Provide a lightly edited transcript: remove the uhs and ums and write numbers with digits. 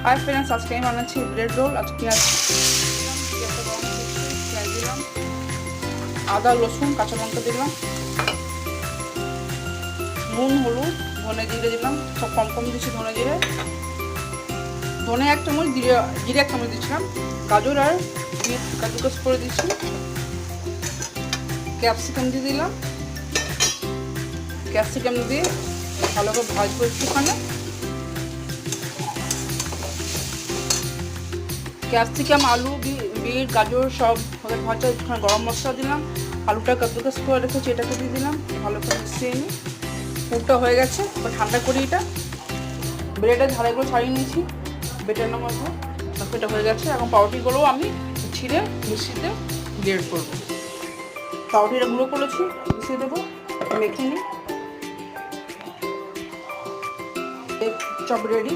Hi friends, आज के বানাচ্ছি ব্রেড রোল। আজ পেঁয়াজ দিলাম, আদা রসুন কাঁচা লঙ্কা দিলাম, নুন হলুদ ধনে জিরে দিলাম, সব কম কম দিচ্ছি। ধনে 1 চামচ, জিরে 1 চামচ দিচ্ছিলাম। গাজর আর বিট কাজুকাস করে দিচ্ছি। ক্যাপসিকাম দিয়ে দিলাম। ক্যাপসিকাম দিয়ে ভালো করে ভাজবো একটুখানি। ক্যাপসিকাম, আলু, বিট, গাজর সব ভাজা। একটুখানি গরম মশলা দিলাম। আলুটা কাদ্দুকাস করে রেখেছি, এটাকে দিয়ে দিলাম। ভালো করে মিশিয়ে নিই। পুরটা হয়ে গেছে, ঠান্ডা করি। এটা ব্রেডের ধারাগুলো ছাড়িয়ে নিয়েছি বেটানোর মধ্যে। এটা হয়ে গেছে। এখন পাউরুটিগুলোও আমি ছিঁড়ে মিক্সিতে গ্রেড করবো। পাউরুটিটা গুঁড়ো করেছি, মিশিয়ে দেবো, মেখে নিই। Chop ready.